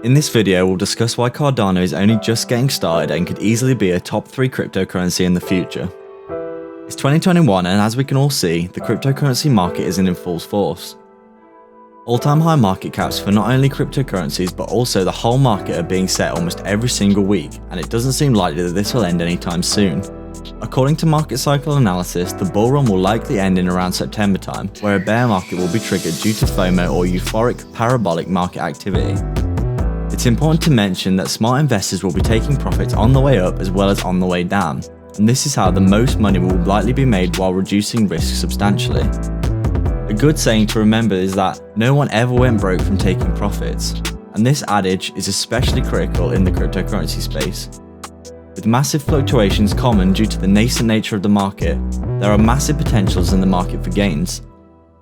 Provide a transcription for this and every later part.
In this video, we'll discuss why Cardano is only just getting started and could easily be a top 3 cryptocurrency in the future. It's 2021 and as we can all see, the cryptocurrency market isn't in full force. All-time high market caps for not only cryptocurrencies but also the whole market are being set almost every single week, and it doesn't seem likely that this will end anytime soon. According to market cycle analysis, the bull run will likely end in around September time, where a bear market will be triggered due to FOMO or euphoric parabolic market activity. It's important to mention that smart investors will be taking profits on the way up as well as on the way down, and this is how the most money will likely be made while reducing risk substantially. A good saying to remember is that no one ever went broke from taking profits, and this adage is especially critical in the cryptocurrency space. With massive fluctuations common due to the nascent nature of the market, there are massive potentials in the market for gains,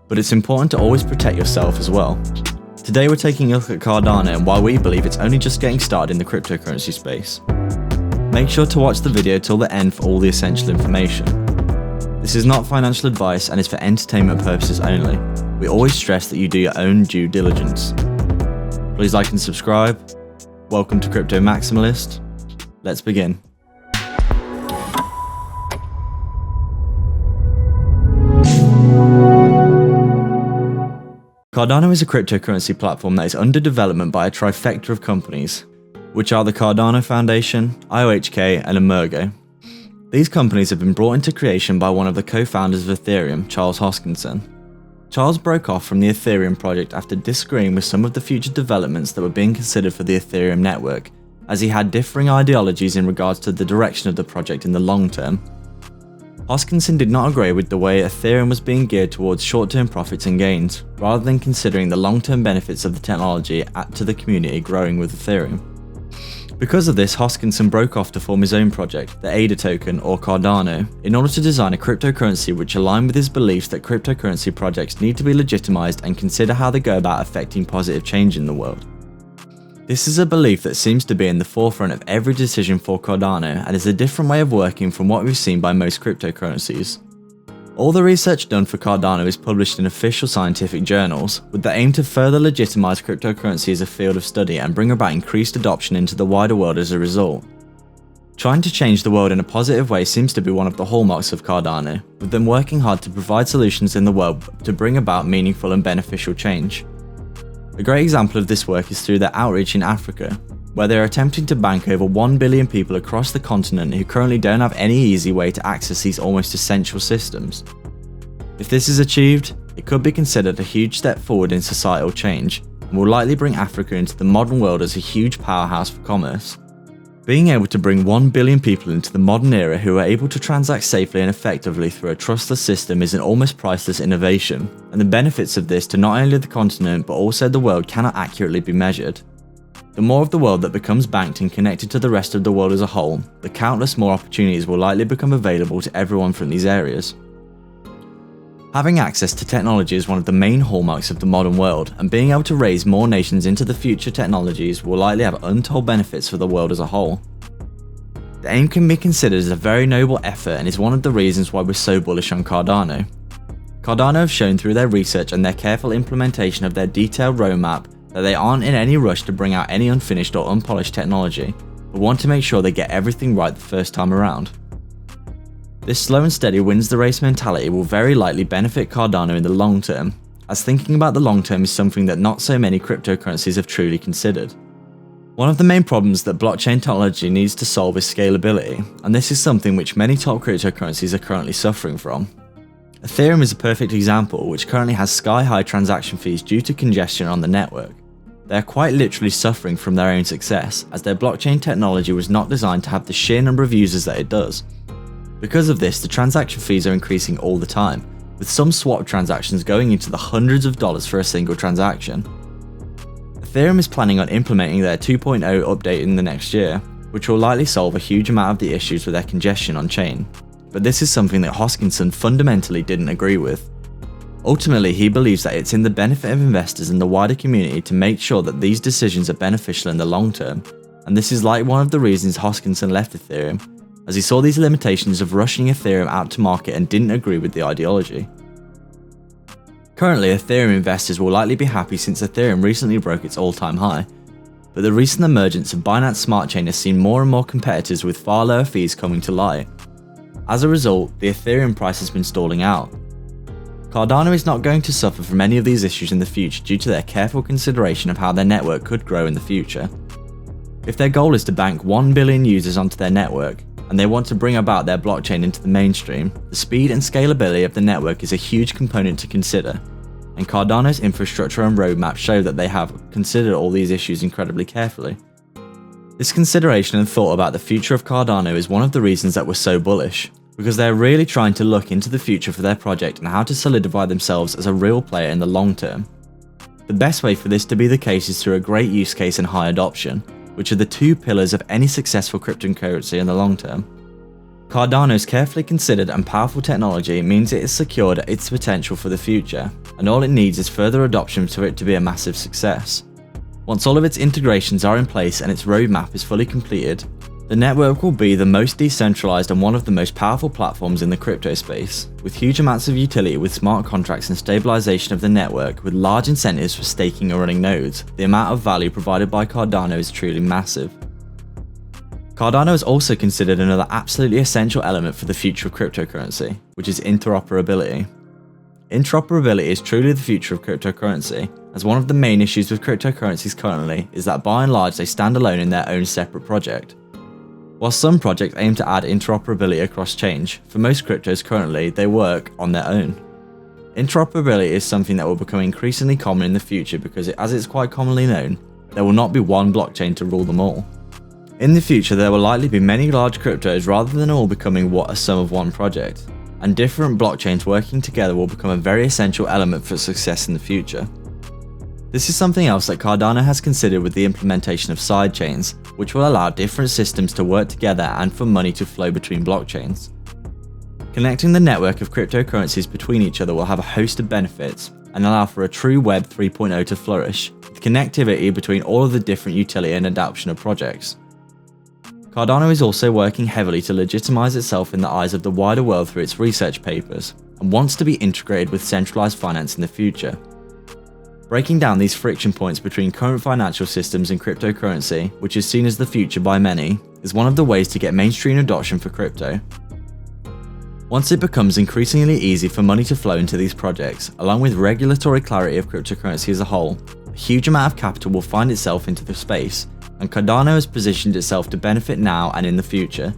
but it's important to always protect yourself as well. Today we're taking a look at Cardano and why we believe it's only just getting started in the cryptocurrency space. Make sure to watch the video till the end for all the essential information. This is not financial advice and is for entertainment purposes only. We always stress that you do your own due diligence. Please like and subscribe. Welcome to Crypto Maximalist. Let's begin. Cardano is a cryptocurrency platform that is under development by a trifecta of companies, which are the Cardano Foundation, IOHK, and Emergo. These companies have been brought into creation by one of the co-founders of Ethereum, Charles Hoskinson. Charles broke off from the Ethereum project after disagreeing with some of the future developments that were being considered for the Ethereum network, as he had differing ideologies in regards to the direction of the project in the long term. Hoskinson did not agree with the way Ethereum was being geared towards short-term profits and gains, rather than considering the long-term benefits of the technology to the community growing with Ethereum. Because of this, Hoskinson broke off to form his own project, the ADA token or Cardano, in order to design a cryptocurrency which aligned with his beliefs that cryptocurrency projects need to be legitimized and consider how they go about affecting positive change in the world. This is a belief that seems to be in the forefront of every decision for Cardano and is a different way of working from what we've seen by most cryptocurrencies. All the research done for Cardano is published in official scientific journals, with the aim to further legitimize cryptocurrency as a field of study and bring about increased adoption into the wider world as a result. Trying to change the world in a positive way seems to be one of the hallmarks of Cardano, with them working hard to provide solutions in the world to bring about meaningful and beneficial change. A great example of this work is through their outreach in Africa, where they are attempting to bank over 1 billion people across the continent who currently don't have any easy way to access these almost essential systems. If this is achieved, it could be considered a huge step forward in societal change, and will likely bring Africa into the modern world as a huge powerhouse for commerce. Being able to bring 1 billion people into the modern era who are able to transact safely and effectively through a trustless system is an almost priceless innovation, and the benefits of this to not only the continent but also the world cannot accurately be measured. The more of the world that becomes banked and connected to the rest of the world as a whole, the countless more opportunities will likely become available to everyone from these areas. Having access to technology is one of the main hallmarks of the modern world, and being able to raise more nations into the future technologies will likely have untold benefits for the world as a whole. The aim can be considered as a very noble effort and is one of the reasons why we're so bullish on Cardano. Cardano have shown through their research and their careful implementation of their detailed roadmap that they aren't in any rush to bring out any unfinished or unpolished technology, but want to make sure they get everything right the first time around. This slow and steady wins the race mentality will very likely benefit Cardano in the long term, as thinking about the long term is something that not so many cryptocurrencies have truly considered. One of the main problems that blockchain technology needs to solve is scalability, and this is something which many top cryptocurrencies are currently suffering from. Ethereum is a perfect example, which currently has sky-high transaction fees due to congestion on the network. They are quite literally suffering from their own success, as their blockchain technology was not designed to have the sheer number of users that it does. Because of this, the transaction fees are increasing all the time, with some swap transactions going into the hundreds of dollars for a single transaction. Ethereum is planning on implementing their 2.0 update in the next year, which will likely solve a huge amount of the issues with their congestion on chain, but this is something that Hoskinson fundamentally didn't agree with. Ultimately, he believes that it's in the benefit of investors and the wider community to make sure that these decisions are beneficial in the long term, and this is like one of the reasons Hoskinson left Ethereum, as he saw these limitations of rushing Ethereum out to market and didn't agree with the ideology. Currently, Ethereum investors will likely be happy since Ethereum recently broke its all-time high. but the recent emergence of Binance Smart Chain has seen more and more competitors with far lower fees coming to light. As a result, the Ethereum price has been stalling out. Cardano is not going to suffer from any of these issues in the future due to their careful consideration of how their network could grow in the future. If their goal is to bank 1 billion users onto their network, and they want to bring about their blockchain into the mainstream, the speed and scalability of the network is a huge component to consider, and Cardano's infrastructure and roadmap show that they have considered all these issues incredibly carefully. This consideration and thought about the future of Cardano is one of the reasons that we're so bullish, because they're really trying to look into the future for their project and how to solidify themselves as a real player in the long term. The best way for this to be the case is through a great use case and high adoption, which are the two pillars of any successful cryptocurrency in the long term. Cardano's carefully considered and powerful technology means it is secured its potential for the future, and all it needs is further adoption for it to be a massive success. Once all of its integrations are in place and its roadmap is fully completed, the network will be the most decentralized and one of the most powerful platforms in the crypto space, with huge amounts of utility with smart contracts and stabilization of the network with large incentives for staking or running nodes. The amount of value provided by Cardano is truly massive. Cardano is also considered another absolutely essential element for the future of cryptocurrency, which is interoperability. Interoperability is truly the future of cryptocurrency, as one of the main issues with cryptocurrencies currently is that by and large they stand alone in their own separate project. While some projects aim to add interoperability across chain, for most cryptos currently they work on their own. Interoperability is something that will become increasingly common in the future because as it's quite commonly known, there will not be one blockchain to rule them all. In the future there will likely be many large cryptos rather than all becoming a sum of one project, and different blockchains working together will become a very essential element for success in the future. This is something else that Cardano has considered with the implementation of sidechains, which will allow different systems to work together and for money to flow between blockchains. Connecting the network of cryptocurrencies between each other will have a host of benefits and allow for a true Web 3.0 to flourish, with connectivity between all of the different utility and adoption of projects. Cardano is also working heavily to legitimize itself in the eyes of the wider world through its research papers, and wants to be integrated with centralized finance in the future. Breaking down these friction points between current financial systems and cryptocurrency, which is seen as the future by many, is one of the ways to get mainstream adoption for crypto. Once it becomes increasingly easy for money to flow into these projects, along with regulatory clarity of cryptocurrency as a whole, a huge amount of capital will find itself into the space, and Cardano has positioned itself to benefit now and in the future.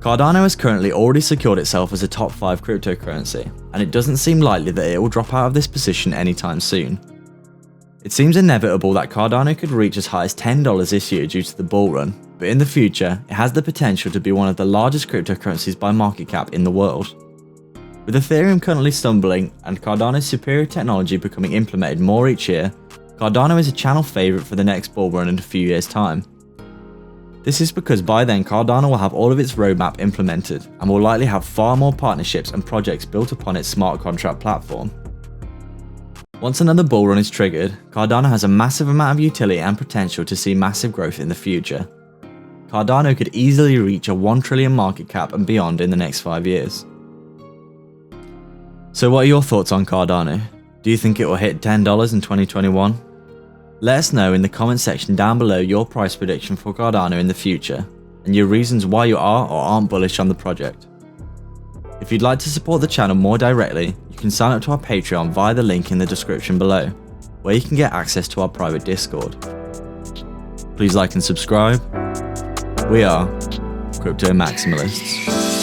Cardano has currently already secured itself as a top 5 cryptocurrency, and it doesn't seem likely that it will drop out of this position anytime soon. It seems inevitable that Cardano could reach as high as $10 this year due to the bull run, but in the future, it has the potential to be one of the largest cryptocurrencies by market cap in the world. With Ethereum currently stumbling and Cardano's superior technology becoming implemented more each year, Cardano is a channel favourite for the next bull run in a few years' time. This is because by then Cardano will have all of its roadmap implemented and will likely have far more partnerships and projects built upon its smart contract platform. Once another bull run is triggered, Cardano has a massive amount of utility and potential to see massive growth in the future. Cardano could easily reach a 1 trillion market cap and beyond in the next 5 years. So what are your thoughts on Cardano? Do you think it will hit $10 in 2021? Let us know in the comment section down below your price prediction for Cardano in the future, and your reasons why you are or aren't bullish on the project. If you'd like to support the channel more directly, you can sign up to our Patreon via the link in the description below, where you can get access to our private Discord. Please like and subscribe. We are Crypto Maximalists.